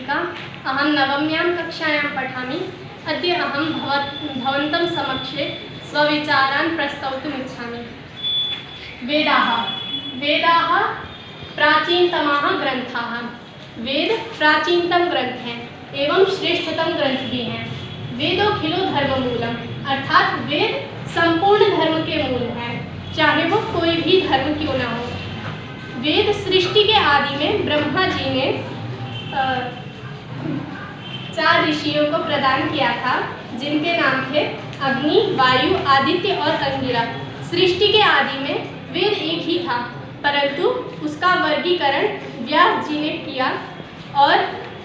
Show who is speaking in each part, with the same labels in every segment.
Speaker 1: नमस्तेका। अहं नवम्यां कक्षायां पठामि। अद्य अहं भवन्तं समक्षे स्वविचारान् प्रस्तौतुम् इच्छामि। वेदाः प्राचीनतमाः ग्रंथाः। वेद प्राचीनतम ग्रंथ हैं एवं श्रेष्ठतम ग्रंथ भी हैं। वेदोखिलो धर्ममूलम, अर्थात वेद संपूर्ण धर्म के मूल हैं, चाहे वो कोई भी धर्म क्यों न हो। वेद सृष्टि के आदि में ब्रह्मा जी ने 4 ऋषियों को प्रदान किया था, जिनके नाम थे अग्नि, वायु, आदित्य और अंगिरा। सृष्टि के आदि में वेद एक ही था, परंतु उसका वर्गीकरण व्यास जी ने किया और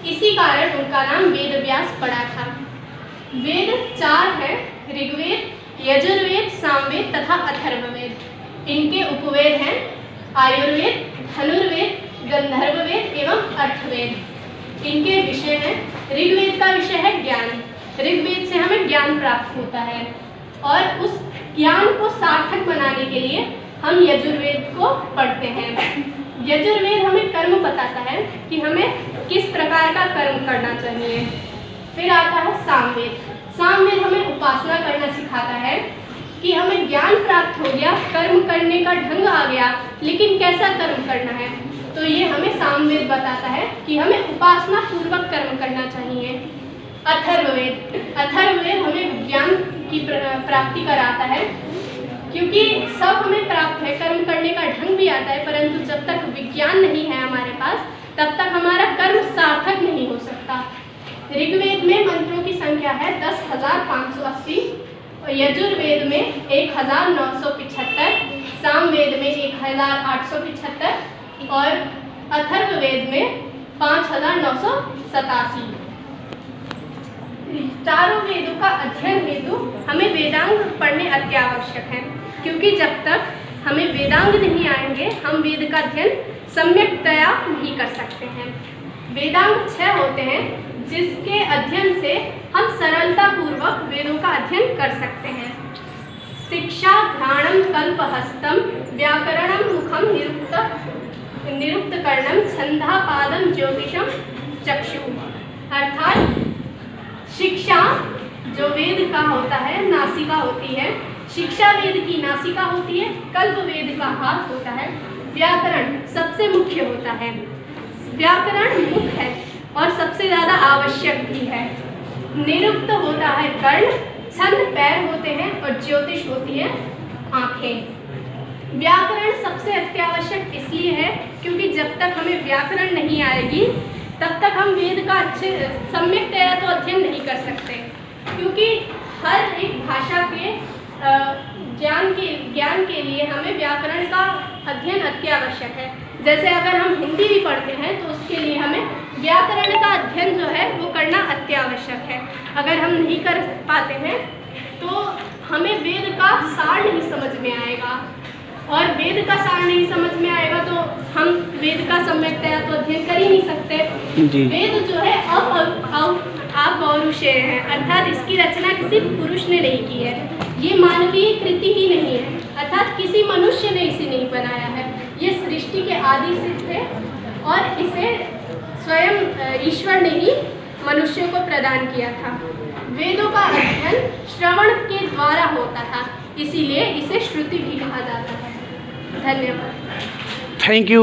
Speaker 1: इसी कारण उनका नाम वेद व्यास पड़ा था। वेद 4 हैं: ऋग्वेद, यजुर्वेद, सामवेद तथा अथर्ववेद। इनके उपवेद हैं आयुर्वेद, धनुर्वेद, गंधर्ववेद एवं अर्थवेद। इनके विषय हैं, ऋग्वेद का विषय है ज्ञान। ऋग्वेद से हमें ज्ञान प्राप्त होता है और उस ज्ञान को सार्थक बनाने के लिए हम यजुर्वेद को पढ़ते हैं। यजुर्वेद हमें कर्म बताता है कि हमें किस प्रकार का कर्म करना चाहिए। फिर आता है सामवेद। सामवेद हमें उपासना करना सिखाता है कि हमें ज्ञान प्राप्त हो गया, कर्म करने का ढंग आ गया, लेकिन कैसा कर्म करना है, तो ये हमें सामवेद बताता है कि हमें उपासना पूर्वक कर्म करना चाहिए। अथर्ववेद हमें ज्ञान की प्राप्ति कराता है, क्योंकि सब हमें प्राप्त है, कर्म करने का ढंग भी आता है, परंतु जब तक विज्ञान नहीं है हमारे पास, तब तक हमारा कर्म सार्थक नहीं हो सकता। ऋग्वेद में मंत्रों की संख्या है 10,580, यजुर्वेद में 1,975, सामवेद में 1,875 और अथर्ववेद में 5,987। चारों वेदों का अध्ययन हेतु हमें वेदांग पढ़ने अत्यावश्यक है, क्योंकि जब तक हमें वेदांग नहीं आएंगे हम वेद का अध्ययन सम्यकतया नहीं कर सकते हैं। वेदांग 6 होते हैं, जिसके अध्ययन से हम सरलता पूर्वक वेदों का अध्ययन कर सकते हैं। शिक्षा घ्राणम कल्पहस्तम, व्याकरणम मुखम निरुक्तकर्णम, छंदापादम ज्योतिषम चक्षु। अर्थात शिक्षा जो वेद का होता है, नासिका होती है, शिक्षा वेद की नासिका होती है, कल्प वेद का हाथ होता है, व्याकरण सबसे मुख्य होता है, व्याकरण मुख है और सबसे ज़्यादा आवश्यक भी है। निरुक्त होता है कर्ण, छंद पैर होते हैं और ज्योतिष होती है आँखें। व्याकरण सबसे अत्यावश्यक इसलिए है क्योंकि जब तक हमें व्याकरण नहीं आएगी तब तक हम वेद का अच्छे सम्यकतया तो अध्ययन नहीं कर सकते, क्योंकि हर एक भाषा के ज्ञान के लिए हमें व्याकरण का अध्ययन अत्यावश्यक है। जैसे अगर हम हिंदी भी पढ़ते हैं तो उसके लिए हमें व्याकरण का अध्ययन जो है वो करना अत्यावश्यक है। अगर हम नहीं कर पाते हैं तो हमें वेद का सार नहीं समझ में आएगा, और वेद का सार नहीं समझ में आएगा तो हम वेद का सम्यकतया तो अध्ययन कर ही नहीं सकते। वेद जो है अपौरुषेय है, अर्थात इसकी रचना किसी पुरुष ने नहीं की है, ये मानवीय कृति ही नहीं है, अर्थात किसी मनुष्य ने इसे नहीं बनाया है। ये सृष्टि के आदि से थे और इसे स्वयं ईश्वर ने ही मनुष्यों को प्रदान किया था। वेदों का अध्ययन श्रवण के द्वारा होता था, इसीलिए इसे श्रुति भी कहा जाता है। धन्यवाद।
Speaker 2: Thank you.